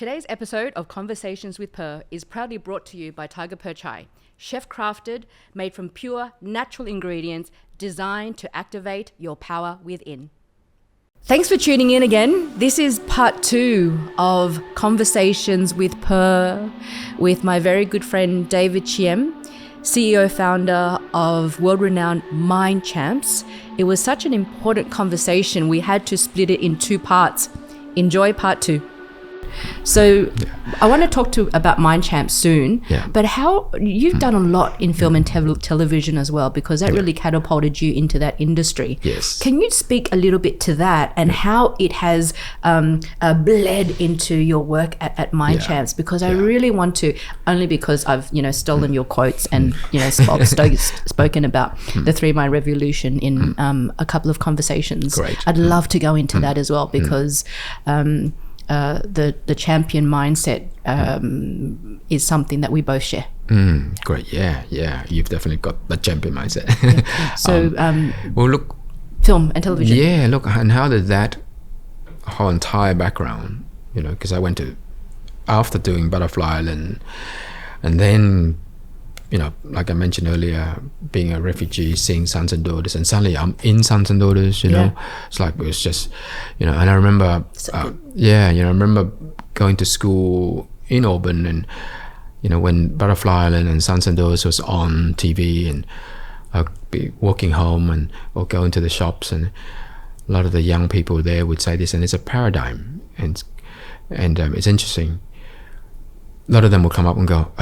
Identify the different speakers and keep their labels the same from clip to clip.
Speaker 1: Today's episode of Conversations with Per is proudly brought to you by Tiger Per Chai, chef-crafted, made from pure, natural ingredients, designed to activate your power within. Thanks for tuning in again. This is part 2 of Conversations with Per with my very good friend David Chiem, CEO founder of world-renowned Mind Champs. It was such an important conversation, we had to split it in 2 parts. Enjoy part 2. So I want to talk about Mind Champs soon, but how you've done a lot in film and television as well, because that really catapulted you into that industry.
Speaker 2: Yes.
Speaker 1: Can you speak a little bit to that and how it has bled into your work at Mind Champs? Because I really want to, only because I've stolen your quotes and spoken about the 3 Mind Revolution in a couple of conversations.
Speaker 2: Great.
Speaker 1: I'd love to go into that as well, because the champion mindset is something that we both share.
Speaker 2: Great, yeah. You've definitely got the champion mindset.
Speaker 1: So,
Speaker 2: well, look,
Speaker 1: film and television.
Speaker 2: Yeah, look, and how did that whole entire background, because I went to, after doing Butterfly Island, and then, like I mentioned earlier, being a refugee, seeing Sons and Daughters, and suddenly I'm in Sons and Daughters, it's like, it was just, and I remember, I remember going to school in Auburn, and, when Butterfly Island and Sons and Daughters was on TV, and I'd be walking home or going to the shops, and a lot of the young people there would say this, and it's a paradigm, and it's interesting. A lot of them would come up and go,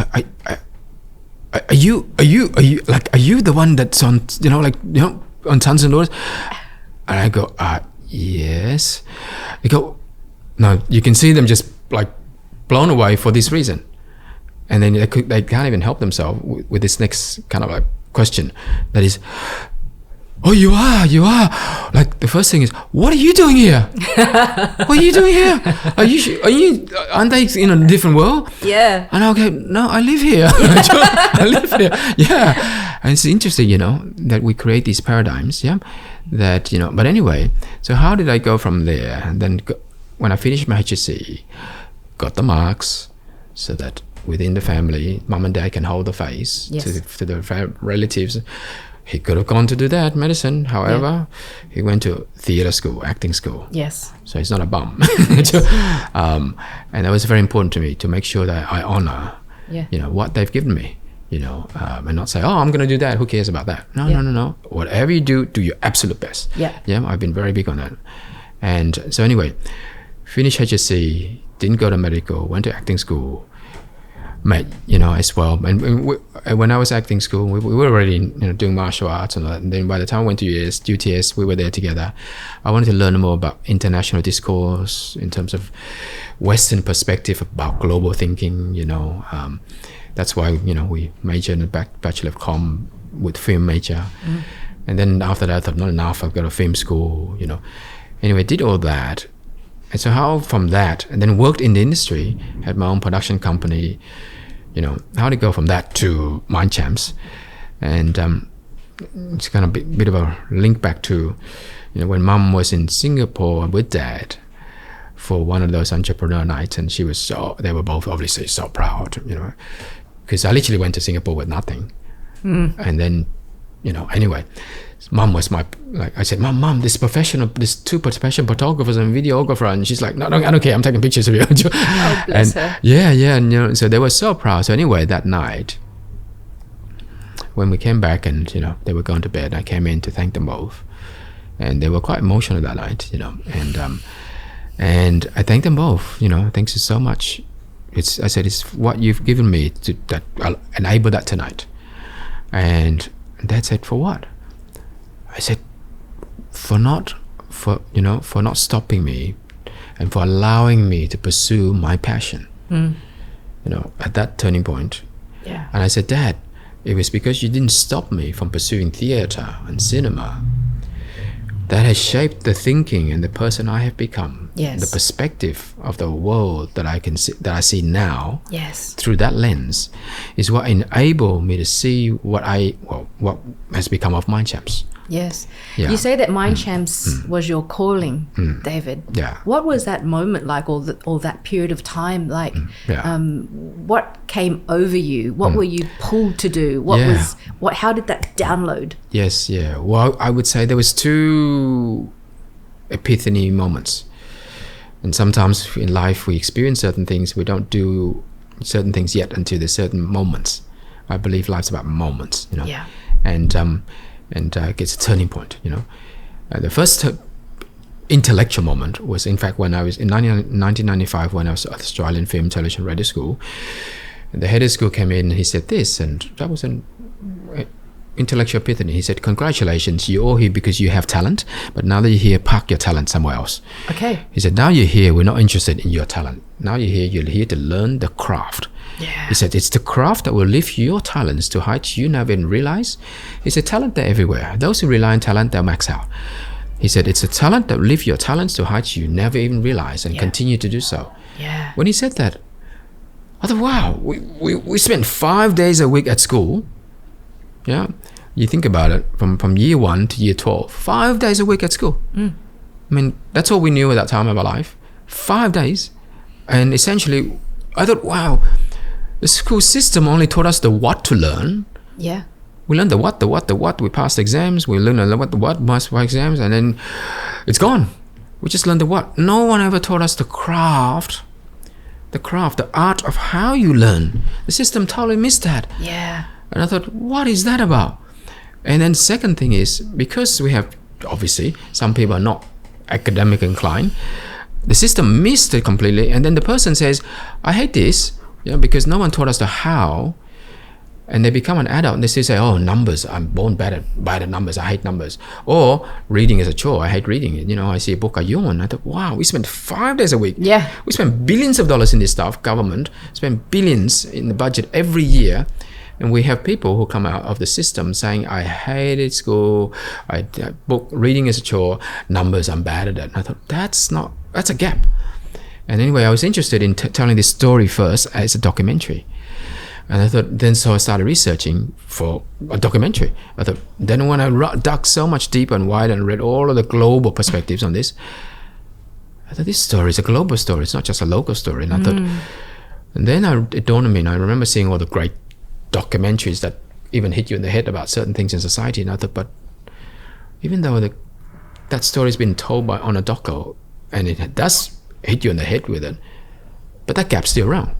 Speaker 2: Are you the one that's on, on Sons and Daughters? And I go, yes. They go, no, you can see them just like blown away for this reason. And then they can't even help themselves with this next kind of like question that is, oh, you are. Like the first thing is, what are you doing here? What are you doing here? Aren't they in a different world?
Speaker 1: Yeah.
Speaker 2: And I'll go, no, I live here. I live here. Yeah. And it's interesting, that we create these paradigms. Yeah. That, but anyway, so how did I go from there? And then when I finished my HSC, got the marks so that within the family, mom and dad can hold the face to the relatives. He could have gone to do that, medicine. However, he went to theatre school, acting school.
Speaker 1: Yes.
Speaker 2: So he's not a bum. And that was very important to me, to make sure that I honor, what they've given me, and not say, oh, I'm going to do that. Who cares about that? No. Whatever you do your absolute best.
Speaker 1: Yeah.
Speaker 2: Yeah. I've been very big on that. And so anyway, finished HSC, didn't go to medical, went to acting school. Met, as well. And when I was acting school, we were already, doing martial arts and all that. And then by the time I went to UTS, we were there together. I wanted to learn more about international discourse in terms of Western perspective about global thinking. That's why we majored in the Bachelor of Com with film major. And then after that, I thought, not enough. I've got a film school. Anyway, did all that. And so how from that, and then worked in the industry, had my own production company, how to go from that to Mind Champs. And it's kind of a bit of a link back to, when mom was in Singapore with dad for one of those entrepreneur nights, and they were both obviously so proud, because I literally went to Singapore with nothing. And then, anyway, mom was I said, mom, there's 2 professional photographers and videographer, and she's like, no, I don't care, I'm taking pictures of you.
Speaker 1: Oh, bless her.
Speaker 2: Yeah, and so they were so proud. So anyway, that night, when we came back and, they were going to bed, I came in to thank them both, and they were quite emotional that night, and I thanked them both, thanks you so much. I said, it's what you've given me that I'll enable that tonight. And Dad said, for what? I said, for not stopping me, and for allowing me to pursue my passion. At that turning point.
Speaker 1: Yeah.
Speaker 2: And I said, Dad, it was because you didn't stop me from pursuing theatre and cinema that has shaped the thinking and the person I have become.
Speaker 1: Yes.
Speaker 2: The perspective of the world that I see now.
Speaker 1: Yes.
Speaker 2: Through that lens is what enabled me to see what has become of Mind Champs.
Speaker 1: Yes.
Speaker 2: Yeah.
Speaker 1: You say that Mind Champs was your calling, David.
Speaker 2: Yeah.
Speaker 1: What was that moment like, all that period of time like?
Speaker 2: Yeah.
Speaker 1: What came over you? What were you pulled to do? How did that download?
Speaker 2: Yes, yeah. Well, I would say there was 2 epiphany moments. And sometimes in life we experience certain things, we don't do certain things yet until there's certain moments. I believe life's about moments, you know.
Speaker 1: Yeah.
Speaker 2: And it's a turning point, you know. The first intellectual moment was, in fact, when I was in 1995, when I was at Australian Film, Television, Radio School. And the head of school came in and he said this, and that was an intellectual epiphany. He said, "Congratulations, you're all here because you have talent, but now that you're here, park your talent somewhere else."
Speaker 1: Okay.
Speaker 2: He said, "Now you're here, we're not interested in your talent. Now you're here to learn the craft."
Speaker 1: Yeah.
Speaker 2: He said, "It's the craft that will lift your talents to heights you never even realize." He said, "Talent, they're everywhere. Those who rely on talent, they'll max out." He said, "It's the talent that will lift your talents to heights you never even realize and continue to do so."
Speaker 1: Yeah.
Speaker 2: When he said that, I thought, wow, we spent 5 days a week at school. Yeah. You think about it, from year 1 to year 12, 5 days a week at school. I mean, that's all we knew at that time of our life. 5 days. And essentially, I thought, wow, the school system only taught us the what to learn.
Speaker 1: Yeah.
Speaker 2: We learned the what. We passed exams. We learned the what, passed exams, and then it's gone. We just learned the what. No one ever taught us the craft, the art of how you learn. The system totally missed that.
Speaker 1: Yeah.
Speaker 2: And I thought, what is that about? And then second thing is, because we have, obviously, some people are not academic inclined, the system missed it completely. And then the person says, "I hate this, because no one taught us the how." And they become an adult and they still say, "Oh, numbers, I'm born bad at numbers, I hate numbers." Or reading is a chore, I hate reading it. I see a book, I yawn. I thought, wow, we spend 5 days a week.
Speaker 1: Yeah.
Speaker 2: We spend billions of dollars in this stuff, government, spend billions in the budget every year. And we have people who come out of the system saying, "I hated school, book reading is a chore, numbers, I'm bad at it." And I thought, that's a gap. And anyway, I was interested in telling this story first as a documentary. And I thought, so I started researching for a documentary. I thought, then when I dug so much deeper and wider and read all of the global perspectives on this, I thought, this story is a global story, it's not just a local story. And I thought, and then it dawned on me, and I remember seeing all the great documentaries that even hit you in the head about certain things in society. And I thought, but even though that story's been told on a doco, and it does hit you in the head with it, but that gap's still around.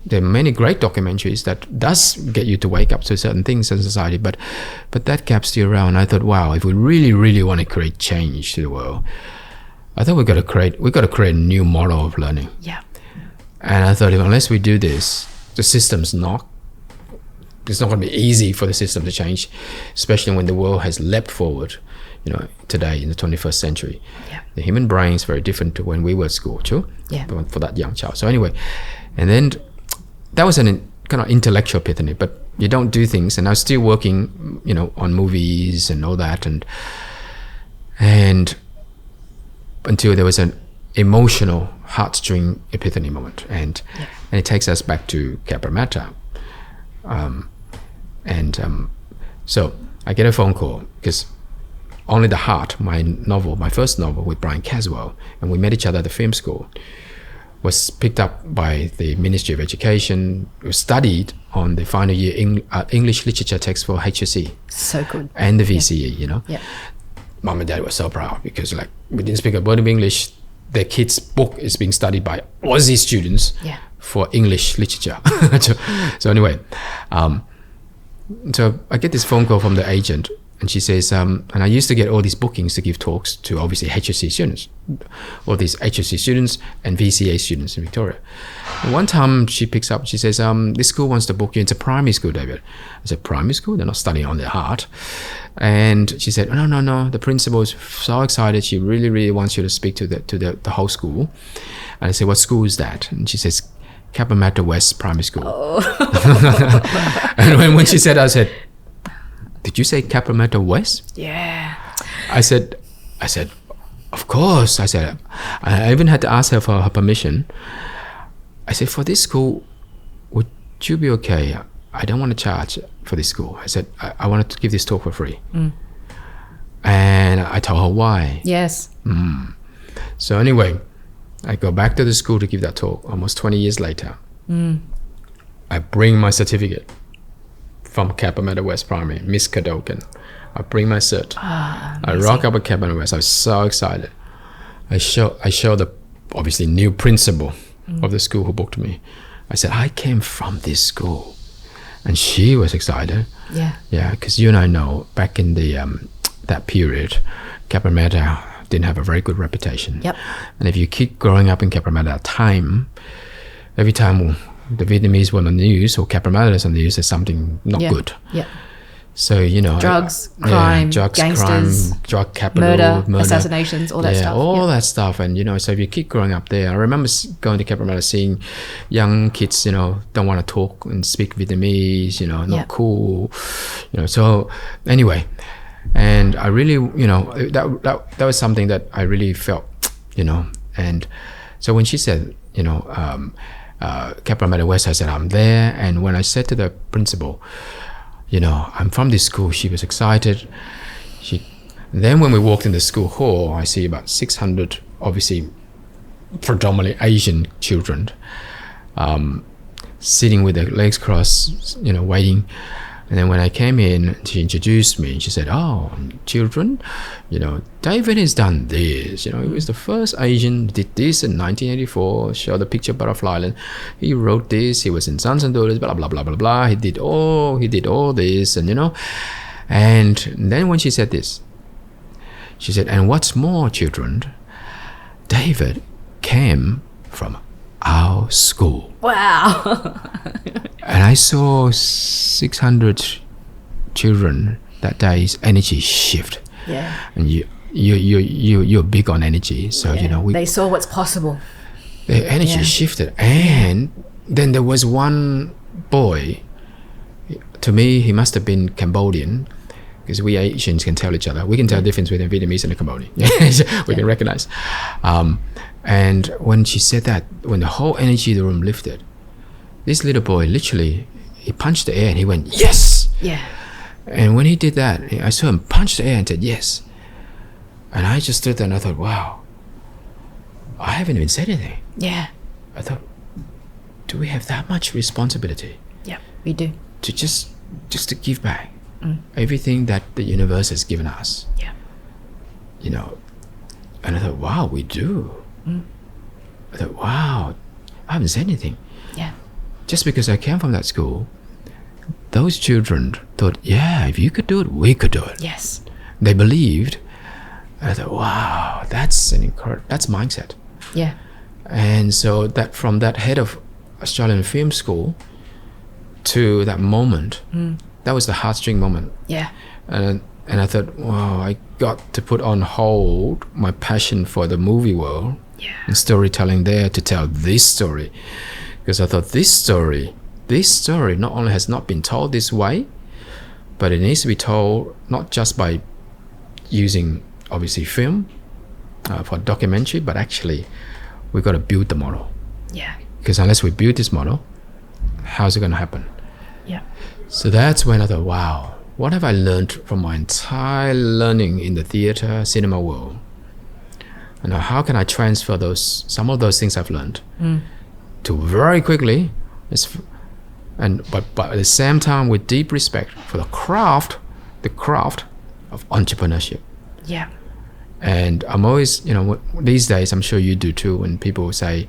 Speaker 2: There are many great documentaries that does get you to wake up to certain things in society, but that gap's still around. I thought, wow, if we really, really want to create change to the world, I thought we've got to create a new model of learning.
Speaker 1: Yeah.
Speaker 2: And I thought, unless we do this, the system's it's not going to be easy for the system to change, especially when the world has leapt forward, today in the 21st century.
Speaker 1: Yeah.
Speaker 2: The human brain is very different to when we were at school, too, for that young child. So anyway, and then that was an kind of intellectual epiphany, but you don't do things. And I was still working, on movies and all that, and until there was an emotional heartstring epiphany moment, and it takes us back to Cabramatta. So I get a phone call because Only the Heart, my first novel with Brian Caswell, and we met each other at the film school, was picked up by the Ministry of Education, was studied on the final year English literature text for HSC.
Speaker 1: So good.
Speaker 2: And the VCE,
Speaker 1: Yeah.
Speaker 2: Mom and Dad were so proud because we didn't speak a word of English. Their kids' book is being studied by Aussie students for English literature. So anyway, so I get this phone call from the agent, and she says, and I used to get all these bookings to give talks to obviously HSC students, all these HSC students and VCA students in Victoria. And one time she picks up, she says, this school wants to book you into primary school, David. I said, primary school? They're not studying on their heart. And she said, no, the principal is so excited. She really, really wants you to speak to the whole school. And I said, what school is that? And she says, Cabramatta West Primary School. Oh. And when she said, I said, did you say Cabramatta West?
Speaker 1: Yeah.
Speaker 2: I said, of course. I said, I even had to ask her for her permission. I said, for this school, would you be okay? I don't want to charge. for this school. I said, I wanted to give this talk for free. And I told her why.
Speaker 1: Yes.
Speaker 2: So anyway, I go back to the school to give that talk almost 20 years later. I bring my certificate from Cabramatta West Primary, Miss Cadogan. I bring my cert. I rock up at Cabramatta West. I was so excited. I show the obviously new principal of the school who booked me. I said, I came from this school. And she was excited. Yeah, because you and I know back in the that period, Cabramatta didn't have a very good reputation. And if you keep growing up in Cabramatta at that time, every time the Vietnamese were on the news or Cabramatta is on the news, there's something not good. So, you know,
Speaker 1: drugs, crime, gangsters,
Speaker 2: crime, drug capital,
Speaker 1: murder, assassinations, all that stuff.
Speaker 2: All that stuff. And, you know, so if you keep growing up there, I remember going to Cabramatta, seeing young kids, you know, don't want to talk and speak Vietnamese, you know, not cool, you know. So anyway, and I really, you know, that was something that I really felt, you know. And so when she said, you know, Cabramatta West, I said, I'm there. And when I said to the principal, you know, I'm from this school, she was excited. Then when we walked in the school hall, I see about 600, obviously predominantly Asian children, sitting with their legs crossed, you know, waiting. And then when I came in, she introduced me. She said, oh, children, you know, David has done this. You know, he was the first Asian, did this in 1984, showed the picture of Butterfly Island. He wrote this, he was in Sons and Daughters, blah, blah, blah, blah, blah. He did all this, and, you know. And then when she said this, she said, and what's more, children, David came from our school.
Speaker 1: Wow.
Speaker 2: And I saw 600 children that day's energy shift. And you're big on energy, so you know
Speaker 1: they saw what's possible.
Speaker 2: The energy shifted, and then there was one boy. To me, he must have been Cambodian, because we Asians can tell each other. We can tell the difference between Vietnamese and a Cambodian. We can recognize. And when she said that, when the whole energy of the room lifted, this little boy literally, he punched the air and he went, yes! And when he did that, I saw him punch the air and said, yes. And I just stood there and I thought, wow, I haven't even said anything. I thought, do we have that much responsibility?
Speaker 1: We do.
Speaker 2: To just to give back everything that the universe has given us. You know, and I thought, wow, we do. I thought, wow, I haven't said anything. Just because I came from that school, those children thought, yeah, if you could do it, we could do it. They believed. And I thought, wow, that's that's mindset. And so that from that head of Australian Film School to that moment, that was the heartstring moment. And I thought, wow, I got to put on hold my passion for the movie world and storytelling there to tell this story. Because I thought this story not only has not been told this way, but it needs to be told not just by using, obviously, film for documentary, but actually we've got to build the model. Because unless we build this model, how's it going to happen? So that's when I thought, wow, what have I learned from my entire learning in the theater, cinema world? And how can I transfer some of those things I've learned to very quickly, but at the same time with deep respect for the craft of entrepreneurship. And I'm always, you know, these days, I'm sure you do too, when people say,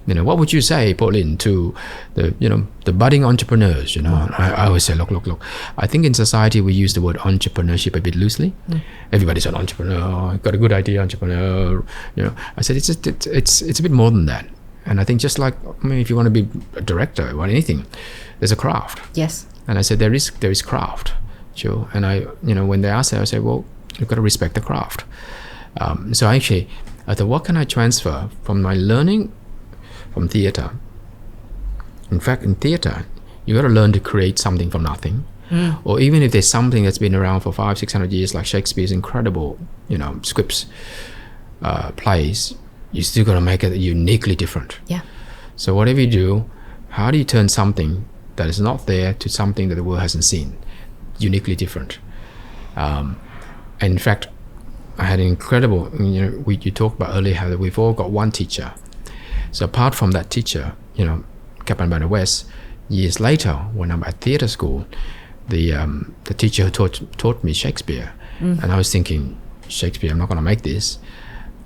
Speaker 2: you know, what would you say, Pauline, to the budding entrepreneurs, you know? I always say, look, I think in society we use the word entrepreneurship a bit loosely. Everybody's an entrepreneur, got a good idea, entrepreneur, you know. I said, it's a bit more than that. And I think just like, I mean, if you want to be a director or anything, there's a craft. And I said, there is craft, Joe. And I, you know, when they asked that, I said, well, you've got to respect the craft. So actually, I thought, what can I transfer from my learning from theater? In fact, in theater, you got to learn to create something from nothing. Or even if there's something that's been around for 500-600 years, like Shakespeare's incredible, you know, scripts, plays, you still got to make it uniquely different. So whatever you do, how do you turn something that is not there to something that the world hasn't seen, uniquely different. And in fact, I had an incredible, you talked about earlier how that we've all got one teacher. So apart from that teacher, Captain Banner West, years later when I'm at theatre school, the teacher who taught me Shakespeare, and I was thinking, Shakespeare, I'm not going to make this.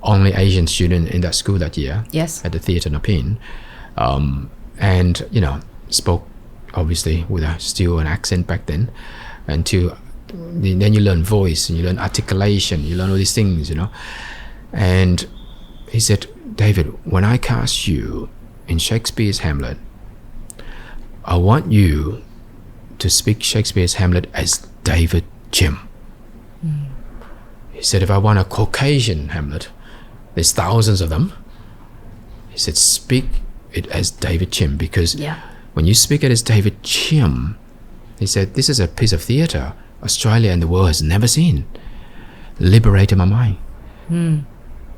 Speaker 2: Only Asian student in that school that year.
Speaker 1: Yes.
Speaker 2: At the theatre Nepean, and spoke obviously with still an accent back then, and then you learn voice and you learn articulation, you learn all these things, And he said, David, when I cast you in Shakespeare's Hamlet, I want you to speak Shakespeare's Hamlet as David Chim. He said, if I want a Caucasian Hamlet, there's thousands of them. He said, speak it as David Chim, because when you speak it as David Chim, he said, this is a piece of theatre Australia and the world has never seen. Liberated my mind.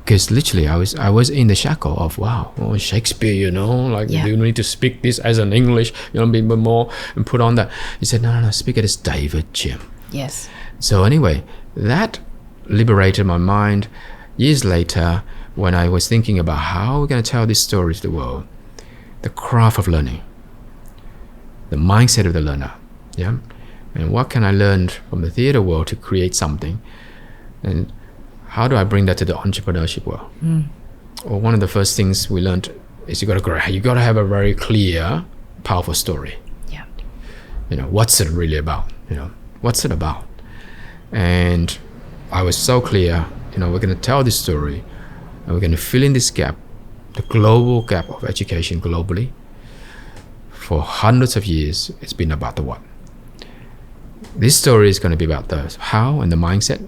Speaker 2: Because literally I was in the shackle of, wow, Shakespeare, you need to speak this as an English, be a bit more, and put on that. He said, no, speak it as David Chim.
Speaker 1: Yes.
Speaker 2: So anyway, that liberated my mind. Years later, when I was thinking about how we're going to tell this story to the world, the craft of learning, the mindset of the learner, and what can I learn from the theatre world to create something, and how do I bring that to the entrepreneurship world? Well, one of the first things we learned is you got to have a very clear, powerful story. What's it really about? What's it about? And I was so clear, we're going to tell this story, and we're going to fill in this gap, the global gap of education globally. For hundreds of years, it's been about the what. This story is going to be about the how and the mindset.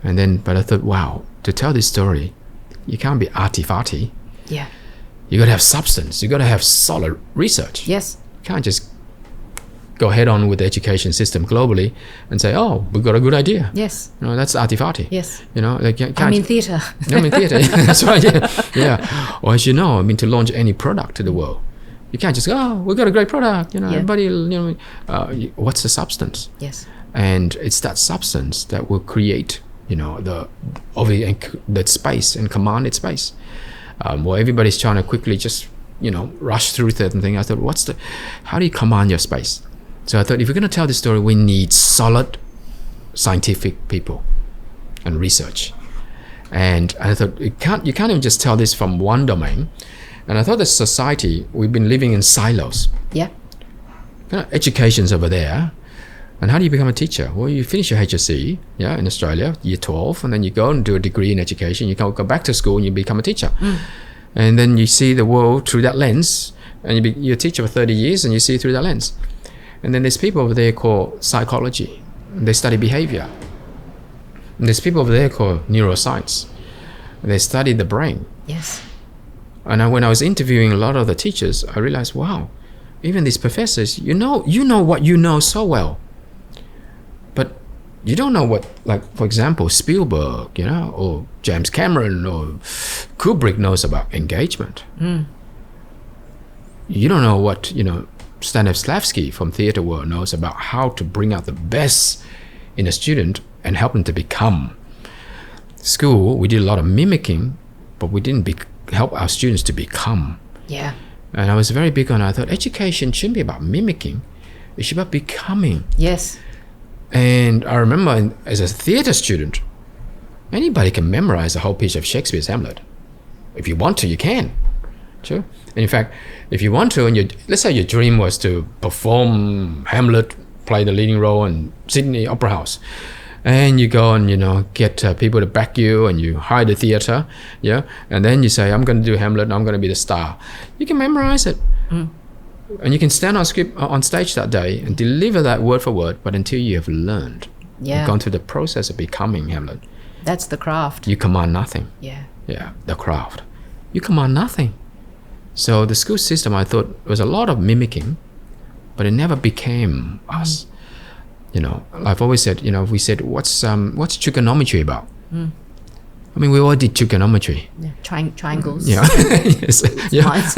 Speaker 2: But I thought, wow, to tell this story, you can't be arty-farty.
Speaker 1: Yeah.
Speaker 2: You got to have substance. You got to have solid research.
Speaker 1: Yes.
Speaker 2: You can't just go head on with the education system globally and say, oh, we've got a good idea.
Speaker 1: Yes.
Speaker 2: That's arty-farty.
Speaker 1: Yes.
Speaker 2: I'm
Speaker 1: in theatre.
Speaker 2: I'm in theatre. That's right. Yeah. Or as you know, to launch any product to the world, you can't just go, oh, we've got a great product. Everybody, what's the substance?
Speaker 1: Yes.
Speaker 2: And it's that substance that will create, the space and command its space. Where everybody's trying to quickly just, rush through certain things. I thought, how do you command your space? So I thought, if we're going to tell this story, we need solid scientific people and research. And I thought, you can't even just tell this from one domain. And I thought, as society, we've been living in silos.
Speaker 1: Yeah.
Speaker 2: Education's over there. And how do you become a teacher? Well, you finish your HSC, in Australia, year 12, and then you go and do a degree in education. You go back to school and you become a teacher. And then you see the world through that lens, and you're a teacher for 30 years and you see through that lens. And then there's people over there called psychology. They study behavior. And there's people over there called neuroscience. They study the brain.
Speaker 1: Yes.
Speaker 2: And when I was interviewing a lot of the teachers, I realized, wow, even these professors, you know what you know so well. But you don't know what, for example, Spielberg, or James Cameron or Kubrick knows about engagement. You don't know what, Stanislavski from theatre world knows about how to bring out the best in a student and help them to become. School, we did a lot of mimicking, but we didn't help our students to become.
Speaker 1: Yeah.
Speaker 2: And I was very big on, I thought, education shouldn't be about mimicking. It should be about becoming.
Speaker 1: Yes. And
Speaker 2: I remember as a theatre student, anybody can memorize a whole piece of Shakespeare's Hamlet. If you want to, you can. Sure. And in fact, if you want to, and let's say your dream was to perform Hamlet, play the leading role in Sydney Opera House, and you go and get people to back you, and you hire the theatre, and then you say, I'm going to do Hamlet, and I'm going to be the star. You can memorize it. And you can stand on stage that day and deliver that word for word, but until you have learned, you've gone through the process of becoming Hamlet.
Speaker 1: That's the craft.
Speaker 2: You command nothing.
Speaker 1: Yeah.
Speaker 2: Yeah, the craft. You command nothing. So the school system, I thought, was a lot of mimicking, but it never became us. I've always said, we said, what's trigonometry about? I mean, we all did trigonometry.
Speaker 1: Yeah. Triangles.
Speaker 2: Yeah, yes.
Speaker 1: Lines.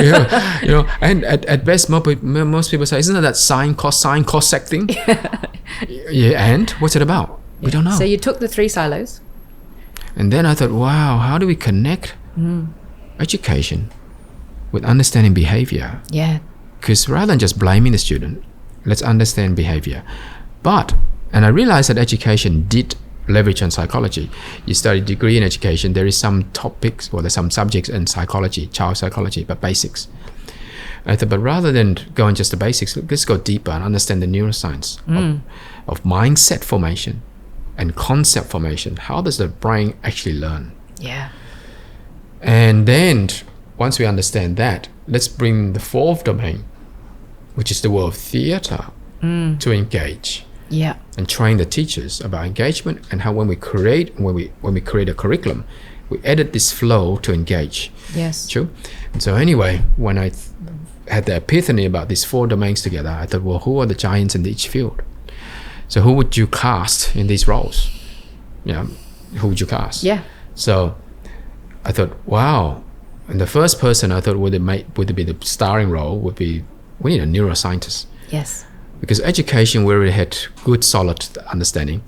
Speaker 2: And at best, most people say, isn't that sine, cosine, cosec thing? Yeah, and what's it about? We don't know.
Speaker 1: So you took the 3 silos.
Speaker 2: And then I thought, wow, how do we connect education with understanding behavior?
Speaker 1: Yeah.
Speaker 2: Because rather than just blaming the student, let's understand behavior. And I realized that education did leverage on psychology. You study a degree in education, there is some topics, or there's some subjects in psychology, child psychology, but basics. I thought, but rather than going just the basics, let's go deeper and understand the neuroscience of mindset formation and concept formation. How does the brain actually learn?
Speaker 1: Yeah.
Speaker 2: And then once we understand that, let's bring the 4th domain, which is the world of theater, to engage.
Speaker 1: Yeah.
Speaker 2: And train the teachers about engagement, and how when we create a curriculum, we edit this flow to engage.
Speaker 1: Yes.
Speaker 2: True. And so anyway, when I had the epiphany about these 4 domains together, I thought, well, who are the giants in each field? So who would you cast in these roles? Who would you cast?
Speaker 1: Yeah.
Speaker 2: So I thought, wow. And the first person I thought would be the starring role would be, we need a neuroscientist.
Speaker 1: Yes.
Speaker 2: Because education, we already had good, solid understanding,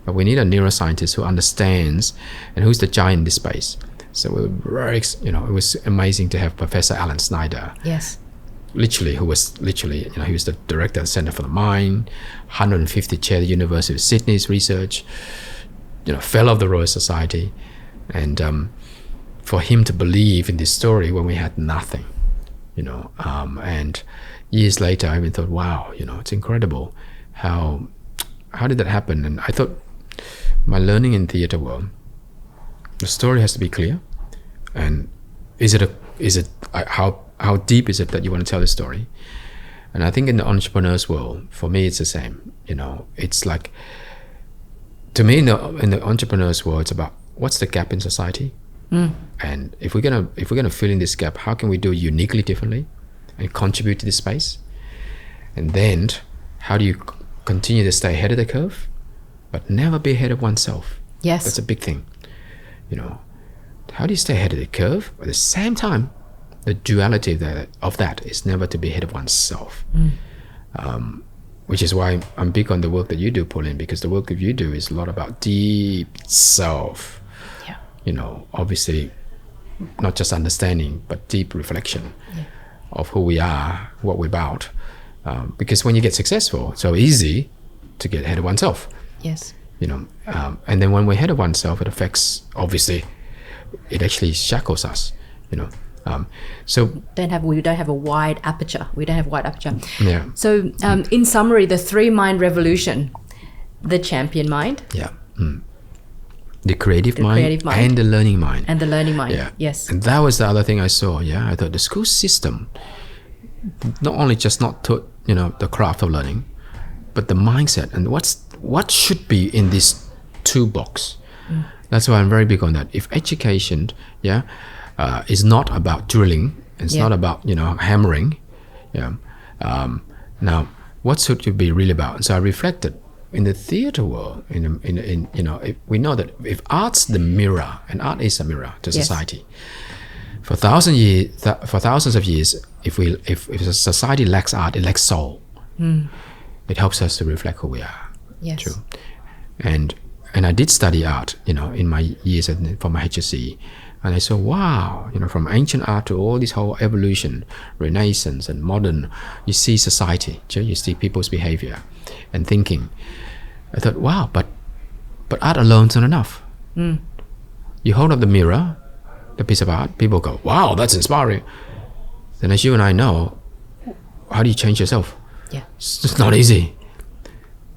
Speaker 2: but we need a neuroscientist who understands and who's the giant in this space. So we were very, it was amazing to have Professor Alan Snyder.
Speaker 1: Yes.
Speaker 2: He was the director of the Center for the Mind, 150th chair at the University of Sydney's research, fellow of the Royal Society, and for him to believe in this story when we had nothing, and years later, I even thought, wow, it's incredible how did that happen? And I thought, my learning in theater world, the story has to be clear, and how deep is it that you want to tell the story? And I think in the entrepreneur's world, for me, it's the same. It's like, to me, in the entrepreneur's world, it's about what's the gap in society, and if we're gonna fill in this gap, how can we do it uniquely differently and contribute to this space? And then how do you continue to stay ahead of the curve but never be ahead of oneself?
Speaker 1: Yes.
Speaker 2: That's a big thing. How do you stay ahead of the curve, but at the same time the duality of that is never to be ahead of oneself? Which is why I'm big on the work that you do, Pauline, because the work that you do is a lot about deep self. Obviously not just understanding, but deep reflection of who we are, what we're about. Because when you get successful, it's so easy to get ahead of oneself.
Speaker 1: Yes.
Speaker 2: And then when we're ahead of oneself, it affects, obviously, it actually shackles us. So
Speaker 1: we don't have a wide aperture.
Speaker 2: Yeah.
Speaker 1: So in summary, the 3 mind revolution: the champion mind.
Speaker 2: Yeah. The creative mind and the learning mind.
Speaker 1: Yeah. Yes.
Speaker 2: And that was the other thing I saw. Yeah. I thought the school system not only just not taught, the craft of learning, but the mindset and what should be in this toolbox. That's why I'm very big on that. If education, is not about drilling, it's not about hammering. Now, what should you be really about? So I reflected in the theater world. We know that if art's the mirror, and art is a mirror to society. For thousands of years, if a society lacks art, it lacks soul. It helps us to reflect who we are.
Speaker 1: Yes.
Speaker 2: True. And I did study art, in my years for my HSC, and I saw, wow, from ancient art to all this whole evolution, Renaissance and modern, you see society, you see people's behavior and thinking. I thought, wow, but art alone is not enough. You hold up the mirror, the piece of art, people go, wow, that's inspiring. Then as you and I know, how do you change yourself?
Speaker 1: Yeah.
Speaker 2: It's just not easy.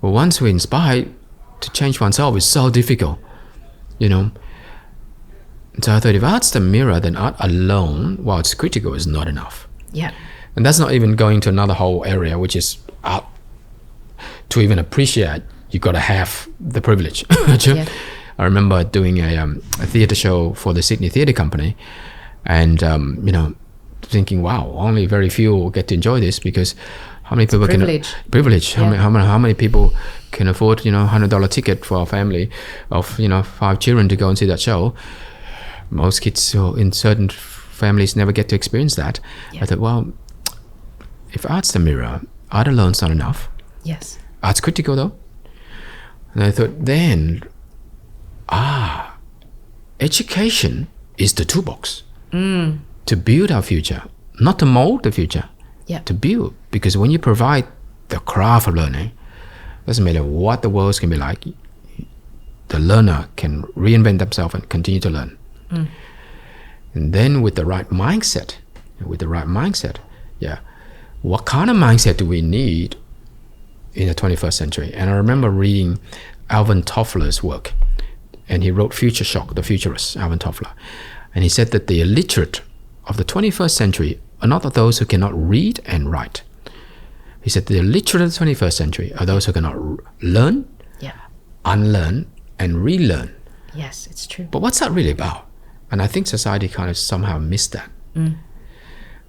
Speaker 2: But once we're inspired, to change oneself is so difficult, So I thought, if art's the mirror, then art alone, while it's critical, is not enough.
Speaker 1: Yeah.
Speaker 2: And that's not even going to another whole area, which is art. To even appreciate, you got to have the privilege. Yeah. I remember doing a theatre show for the Sydney Theatre Company, and thinking, wow, only very few get to enjoy this, because how many people privilege?
Speaker 1: Yeah.
Speaker 2: How many people can afford $100 ticket for a family of 5 children to go and see that show? Most kids in certain families never get to experience that.
Speaker 1: Yeah.
Speaker 2: I thought, well, if art's the mirror, art alone's not enough.
Speaker 1: Yes.
Speaker 2: Art's critical though. And I thought, then, education is the toolbox to build our future, not to mold the future,
Speaker 1: Yeah.
Speaker 2: to build. Because when you provide the craft of learning, doesn't matter what the world's can be like, the learner can reinvent themselves and continue to learn. And then with the right mindset, what kind of mindset do we need in the 21st century? And I remember reading Alvin Toffler's work, and he wrote Future Shock, the futurist, Alvin Toffler. And he said that the illiterate of the 21st century are not those who cannot read and write. He said the illiterate of the 21st century are those who cannot learn,
Speaker 1: Yeah.
Speaker 2: unlearn, and relearn.
Speaker 1: Yes, it's true.
Speaker 2: But what's that really about? And I think society kind of somehow missed that.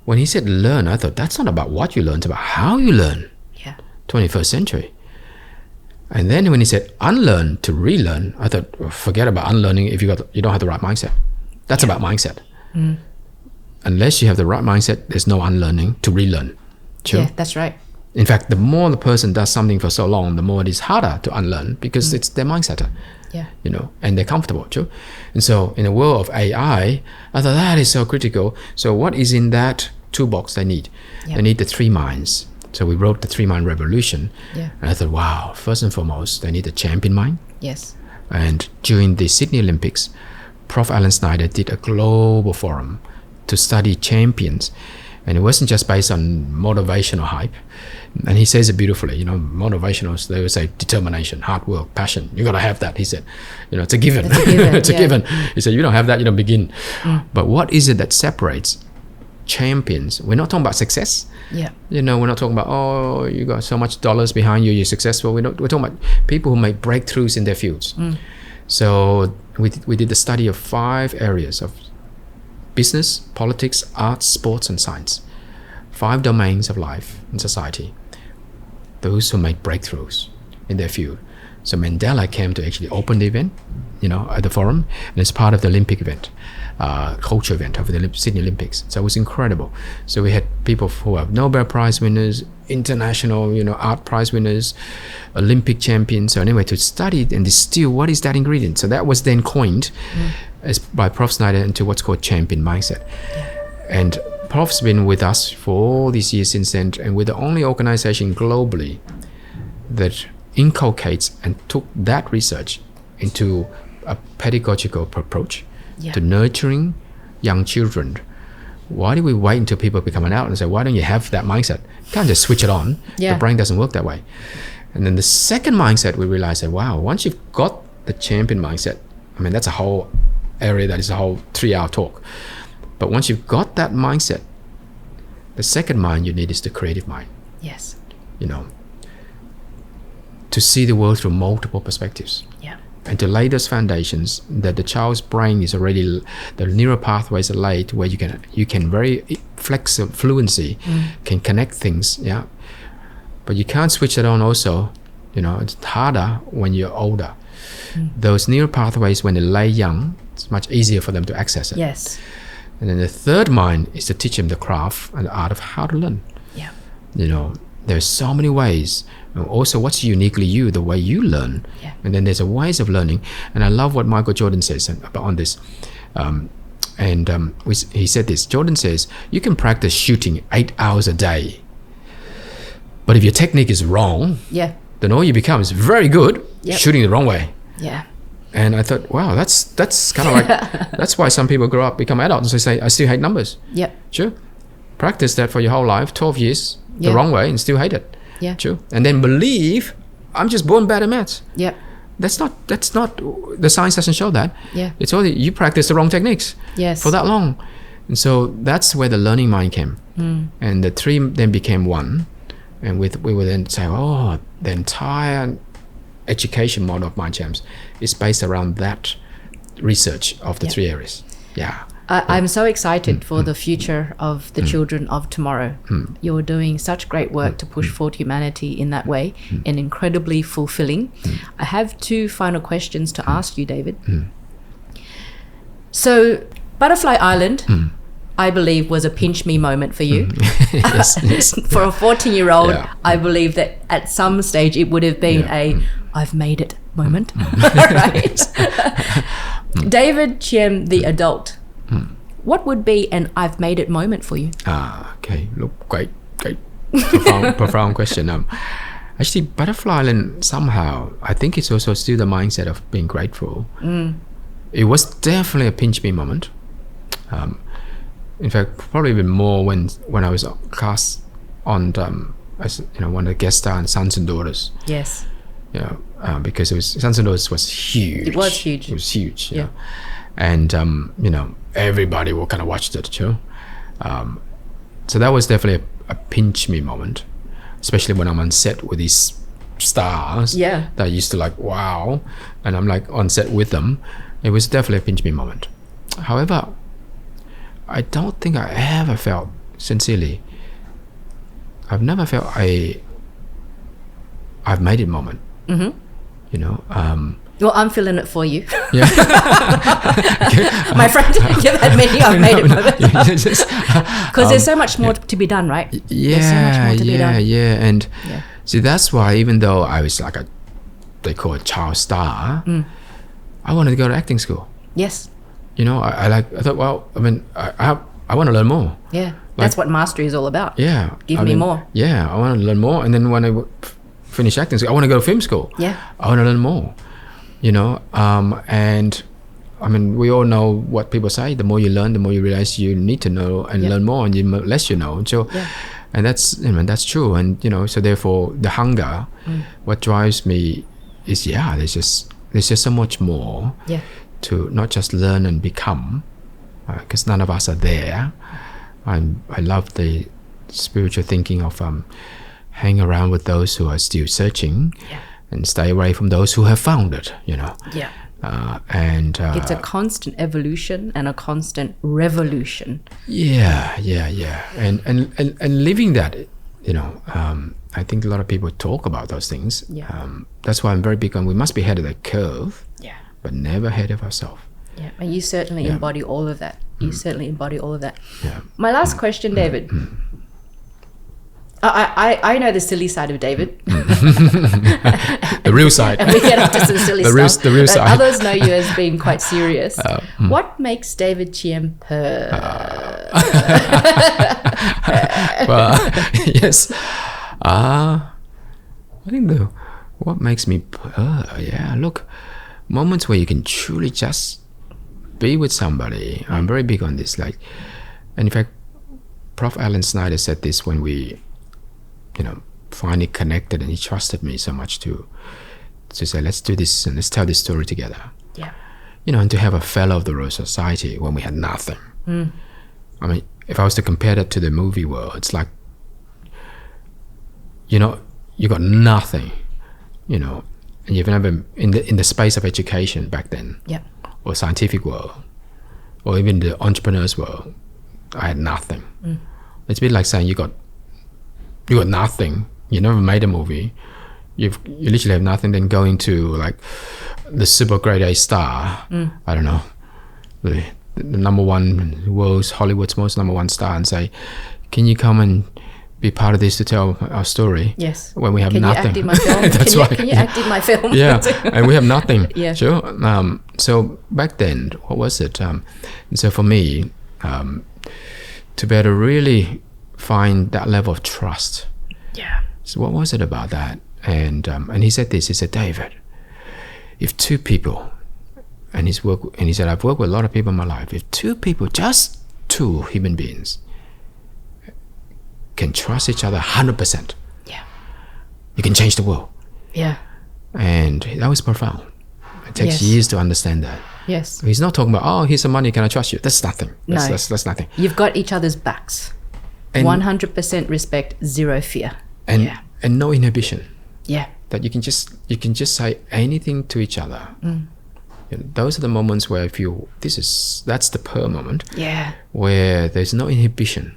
Speaker 2: When he said learn, I thought that's not about what you learn, it's about how you learn.
Speaker 1: Yeah.
Speaker 2: 21st century. And then when he said unlearn to relearn, I thought, well, forget about unlearning if you don't have the right mindset. That's about mindset. Unless you have the right mindset, there's no unlearning to relearn. Sure.
Speaker 1: Yeah, that's right.
Speaker 2: In fact, the more the person does something for so long, the more it is harder to unlearn because it's their mindset.
Speaker 1: Yeah.
Speaker 2: And they're comfortable too. And so in a world of AI, I thought that is so critical. So what is in that toolbox they need?
Speaker 1: Yeah.
Speaker 2: They need the 3 minds. So we wrote the 3-mind revolution.
Speaker 1: Yeah.
Speaker 2: And I thought, wow, first and foremost, they need a champion mind.
Speaker 1: Yes.
Speaker 2: And during the Sydney Olympics, Prof. Alan Snyder did a global forum to study champions. And it wasn't just based on motivational hype. And he says it beautifully, motivationals, they would say determination, hard work, passion. You got to have that, he said. It's a given.
Speaker 1: It's a given,
Speaker 2: it's a
Speaker 1: yeah.
Speaker 2: given. He said, you don't have that, you don't begin. But what is it that separates champions? We're not talking about success.
Speaker 1: Yeah.
Speaker 2: We're not talking about, oh, you got so much dollars behind you, you're successful. We're talking about people who make breakthroughs in their fields. So we did the study of 5 areas of business, politics, arts, sports, and science. 5 domains of life in society. Those who make breakthroughs in their field. So Mandela came to actually open the event, at the forum, and it's part of the Olympic event, culture event of the Sydney Olympics. So it was incredible. So we had people who are Nobel Prize winners, international, art prize winners, Olympic champions. So anyway, to study and distill what is that ingredient. So that was then coined by Prof. Snyder into what's called champion mindset. And Prof's been with us for all these years since then, and we're the only organization globally that inculcates and took that research into a pedagogical approach to nurturing young children. Why do we wait until people become an adult and say, why don't you have that mindset? You can't just switch it on.
Speaker 1: Yeah.
Speaker 2: The brain doesn't work that way. And then the second mindset, we realized that, wow, once you've got the champion mindset, that's a whole area that is a whole 3-hour talk. But once you've got that mindset, the second mind you need is the creative mind.
Speaker 1: Yes.
Speaker 2: To see the world through multiple perspectives.
Speaker 1: Yeah.
Speaker 2: And to lay those foundations that the child's brain is already, the neural pathways are laid where you can very flexible fluency can connect things. Yeah. But you can't switch it on also. It's harder when you're older. Those neural pathways, when they lay young, it's much easier for them to access it.
Speaker 1: Yes.
Speaker 2: And then the third mind is to teach them the craft and the art of how to learn.
Speaker 1: Yeah.
Speaker 2: There's so many ways. And also, what's uniquely you, the way you learn.
Speaker 1: Yeah.
Speaker 2: And then there's a ways of learning. And I love what Michael Jordan says about on this. He said this. Jordan says, you can practice shooting 8 hours a day. But if your technique is wrong,
Speaker 1: Yeah.
Speaker 2: then all you become is very good shooting the wrong way.
Speaker 1: Yeah.
Speaker 2: And I thought, wow, that's kind of like, that's why some people grow up, become adults, and they say, I still hate numbers.
Speaker 1: Yep.
Speaker 2: Sure. Practice that for your whole life, 12 years, the
Speaker 1: Yeah.
Speaker 2: wrong way, and still hate it.
Speaker 1: Yeah.
Speaker 2: Sure. And then believe, I'm just born bad at maths.
Speaker 1: Yep.
Speaker 2: That's not, the science doesn't show that.
Speaker 1: Yeah.
Speaker 2: It's only, you practice the wrong techniques
Speaker 1: Yes.
Speaker 2: for that long. And so that's where the learning mind came. And the 3 then became 1. And we would then say, oh, the entire education model of Mind Champs is based around that research of the 3 areas. Yeah.
Speaker 1: I'm so excited for the future of the children of tomorrow. You're doing such great work to push forward humanity in that way, and incredibly fulfilling. I have 2 final questions to ask you, David. So, Butterfly Island, I believe, was a pinch me moment for you.
Speaker 2: Yes.
Speaker 1: For a 14-year-old,
Speaker 2: Yeah.
Speaker 1: I believe that at some stage it would have been I've made it moment. Right? David Chiem, the adult. What would be an I've made it moment for you?
Speaker 2: Okay. Look, great. Profound question. Actually, Butterfly Island, somehow, I think it's also still the mindset of being grateful. It was definitely a pinch me moment. In fact, probably even more when I was cast on as one of the guest stars in Sons and Daughters.
Speaker 1: Yes.
Speaker 2: Because it was Sons and Daughters was huge.
Speaker 1: It was huge.
Speaker 2: It was huge.
Speaker 1: Yeah.
Speaker 2: And everybody will kind of watch it too. So that was definitely a pinch me moment, especially when I'm on set with these stars.
Speaker 1: Yeah.
Speaker 2: That I used to like, wow, and I'm like on set with them. It was definitely a pinch me moment. However, I don't think I ever felt, sincerely, I've never felt I've made it moment.
Speaker 1: Well, I'm feeling it for you.
Speaker 2: Yeah.
Speaker 1: My friend, you've had many I've made it moment. Because there's so much more to be done, right? There's so much more to be done.
Speaker 2: And see, that's why even though I was like they call it child star, I wanted to go to acting school.
Speaker 1: Yes.
Speaker 2: I thought, well, I mean, I want to learn more.
Speaker 1: Yeah. That's what mastery is all about.
Speaker 2: Yeah.
Speaker 1: Give me more.
Speaker 2: Yeah, I want to learn more. And then when I finish acting school, I want to go to film school.
Speaker 1: Yeah.
Speaker 2: I want to learn more. And I mean, we all know what people say. The more you learn, the more you realize you need to know and learn more, and the less you know. So, and that's true. And so therefore, the hunger, what drives me is there's just so much more to not just learn and become, because none of us are there. I love the spiritual thinking of hang around with those who are still searching. And stay away from those who have found it,
Speaker 1: Yeah.
Speaker 2: And
Speaker 1: It's a constant evolution and a constant revolution.
Speaker 2: Yeah. And living that, I think a lot of people talk about those things.
Speaker 1: Yeah.
Speaker 2: That's why I'm very big on we must be ahead of the curve, but never ahead of ourselves.
Speaker 1: Yeah. And you certainly embody all of that. You certainly embody all of that.
Speaker 2: Yeah.
Speaker 1: My last question, David. I know the silly side of David.
Speaker 2: The real side.
Speaker 1: And we get up to some silly
Speaker 2: The
Speaker 1: stuff.
Speaker 2: real
Speaker 1: but
Speaker 2: side.
Speaker 1: Others know you as being quite serious. What makes David Chiem purr?
Speaker 2: Well, yes. I think what makes me purr, look, moments where you can truly just be with somebody. I'm very big on this. And in fact, Prof. Alan Snyder said this when we finally connected, and he trusted me so much to say, let's do this and let's tell this story together.
Speaker 1: Yeah.
Speaker 2: And to have a fellow of the Royal Society when we had nothing. I mean, if I was to compare that to the movie world, it's like, you got nothing, and you've never in the space of education back then, or scientific world, or even the entrepreneurs world, I had nothing. It's a bit like saying you got nothing. You never made a movie. You literally have nothing. Then going to like the super grade A star. I don't know, the number one world's Hollywood's most number one star, and say, "Can you come and be part of this to tell our story?"
Speaker 1: Yes.
Speaker 2: When we have
Speaker 1: Can
Speaker 2: nothing.
Speaker 1: You act in my film?
Speaker 2: That's right.
Speaker 1: Can you act in my film?
Speaker 2: Yeah, and we have nothing.
Speaker 1: Yeah.
Speaker 2: Sure. So back then, what was it? And so for me, to be able to really find that level of trust.
Speaker 1: Yeah.
Speaker 2: So what was it about that? And he said this. He said, David, if two people, and he said, I've worked with a lot of people in my life. If two people, just two human beings, can trust each other 100%, you can change the world.
Speaker 1: Yeah.
Speaker 2: And that was profound. It takes years to understand that.
Speaker 1: Yes.
Speaker 2: He's not talking about, oh, here's some money, can I trust you? That's nothing. That's nothing.
Speaker 1: You've got each other's backs.
Speaker 2: And
Speaker 1: 100% respect, zero fear.
Speaker 2: And no inhibition.
Speaker 1: Yeah.
Speaker 2: That you can just say anything to each other. Those are the moments where I feel that's the purr moment.
Speaker 1: Yeah.
Speaker 2: Where there's no inhibition.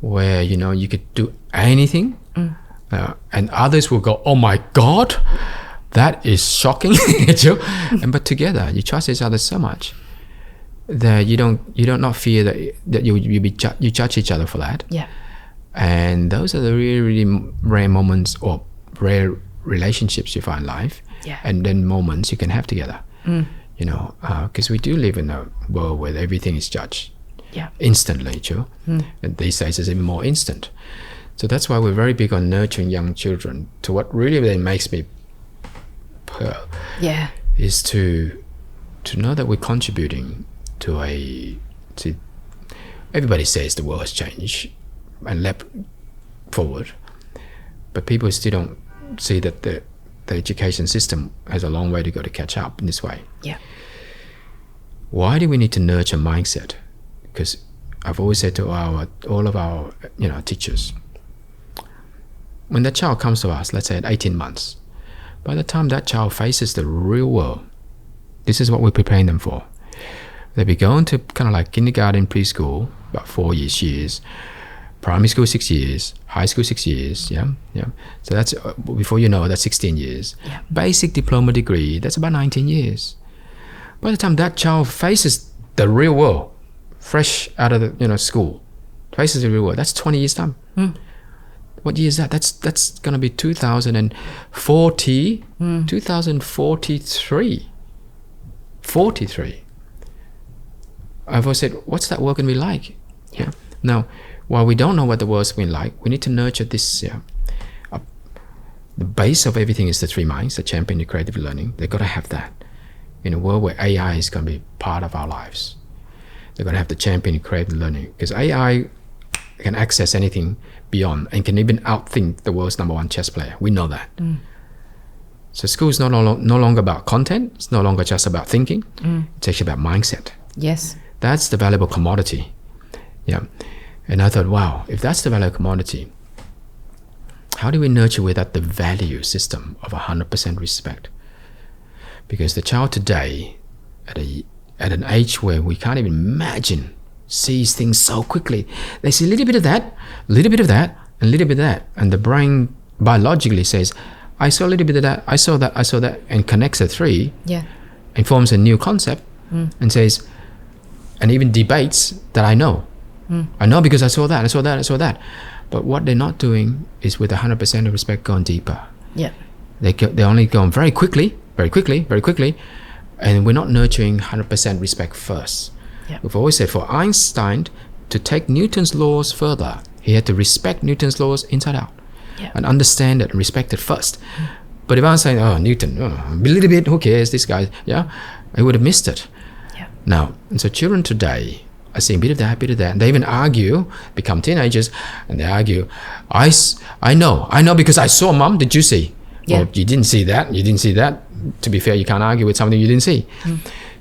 Speaker 2: Where you could do anything, and others will go, oh my God, that is shocking. But together you trust each other so much that you don't not fear that you judge each other for that.
Speaker 1: Yeah.
Speaker 2: And those are the really, really rare moments or rare relationships you find in life.
Speaker 1: Yeah.
Speaker 2: And then moments you can have together. You know, because we do live in a world where everything is judged instantly, too. And these days it's even more instant. So that's why we're very big on nurturing young children. To what really then makes me purr is to know that we're contributing to everybody says the world has changed and leapt forward, but people still don't see that the education system has a long way to go to catch up in this way.
Speaker 1: Yeah.
Speaker 2: Why do we need to nurture mindset? Because I've always said to all of our teachers, when that child comes to us, let's say at 18 months, by the time that child faces the real world, this is what we're preparing them for. They'll be going to kind of like kindergarten, preschool, about 4 years, primary school 6 years, high school 6 years, yeah. So that's, before you know, that's 16 years.
Speaker 1: Yeah.
Speaker 2: Basic diploma degree, that's about 19 years. By the time that child faces the real world, fresh out of the school, faces the real world, that's 20 years time. What year is that? That's gonna be 2043. 43. I've always said, what's that world gonna be like? Yeah. Now, while we don't know what the world's been like, we need to nurture this. The base of everything is the three minds, the champion, the creative learning. They've got to have that. In a world where AI is going to be part of our lives, they're going to have the champion, the creative learning, because AI can access anything beyond and can even outthink the world's #1 chess player. We know that. So school is no longer about content. It's no longer just about thinking. It's actually about mindset.
Speaker 1: Yes.
Speaker 2: That's the valuable commodity. Yeah. And I thought, wow, if that's the valuable commodity, how do we nurture without the value system of 100% respect? Because the child today, at an age where we can't even imagine, sees things so quickly. They see a little bit of that, a little bit of that, and a little bit of that. And the brain biologically says, I saw a little bit of that, I saw that, and connects the three, and forms a new concept, and says, and even debates that I know. I know because I saw that, I saw that, I saw that. But what they're not doing is with 100% of respect going deeper.
Speaker 1: Yeah.
Speaker 2: They're only going very quickly, and we're not nurturing 100% respect first. We've always said for Einstein to take Newton's laws further, he had to respect Newton's laws inside out and understand it and respect it first. But if Einstein, Newton, a little bit, who cares, this guy, he would have missed it. Now, and so children today are seeing a bit of that, and they even argue, become teenagers, and they argue, I know because I saw, Mum, did you see? Well, you didn't see that. To be fair, you can't argue with something you didn't see.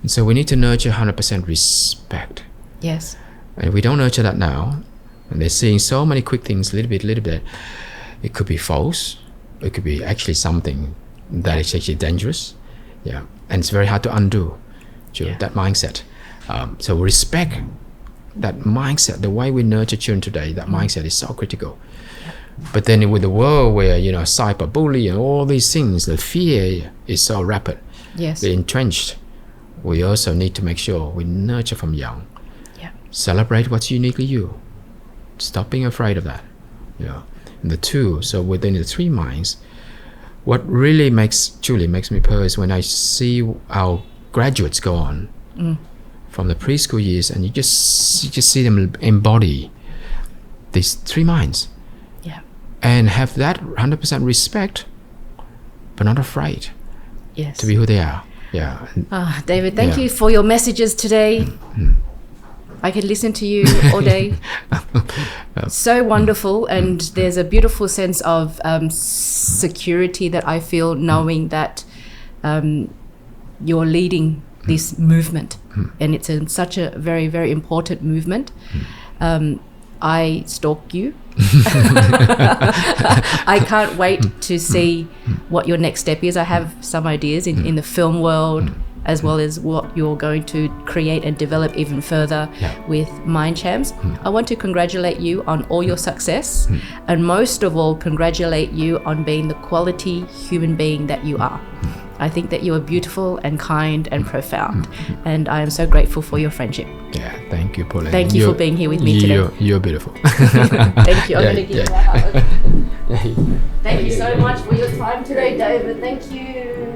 Speaker 2: And so we need to nurture 100% respect.
Speaker 1: Yes.
Speaker 2: And if we don't nurture that now, and they're seeing so many quick things, little bit, it could be false. It could be actually something that is actually dangerous. Yeah. And it's very hard to undo that mindset. So respect, that mindset, the way we nurture children today, that mindset is so critical. But then with the world where, cyberbullying and all these things, the fear is so rapid.
Speaker 1: Yes.
Speaker 2: They're entrenched. We also need to make sure we nurture from young. Celebrate what's uniquely you. Stop being afraid of that. And the two, so within the three minds, what really truly makes me purr is when I see our graduates go on from the preschool years, and you just see them embody these three minds. And have that 100% respect, but not afraid to be who they are.
Speaker 1: David, thank you for your messages today. I could listen to you all day. So wonderful, and there's a beautiful sense of security that I feel knowing that you're leading this movement, and it's such a very, very important movement. I stalk you. I can't wait to see what your next step is. I have some ideas in the film world, as well as what you're going to create and develop even further with Mind Champs. I want to congratulate you on all your success, and most of all, congratulate you on being the quality human being that you are. I think that you are beautiful and kind and profound, and I am so grateful for your friendship.
Speaker 2: Yeah, thank you, Pauline.
Speaker 1: Thank you for being here with me today.
Speaker 2: You're beautiful.
Speaker 1: Thank you. I'm going to give you a hug.
Speaker 2: Yeah.
Speaker 1: Thank you so much for your time today, David. Thank you.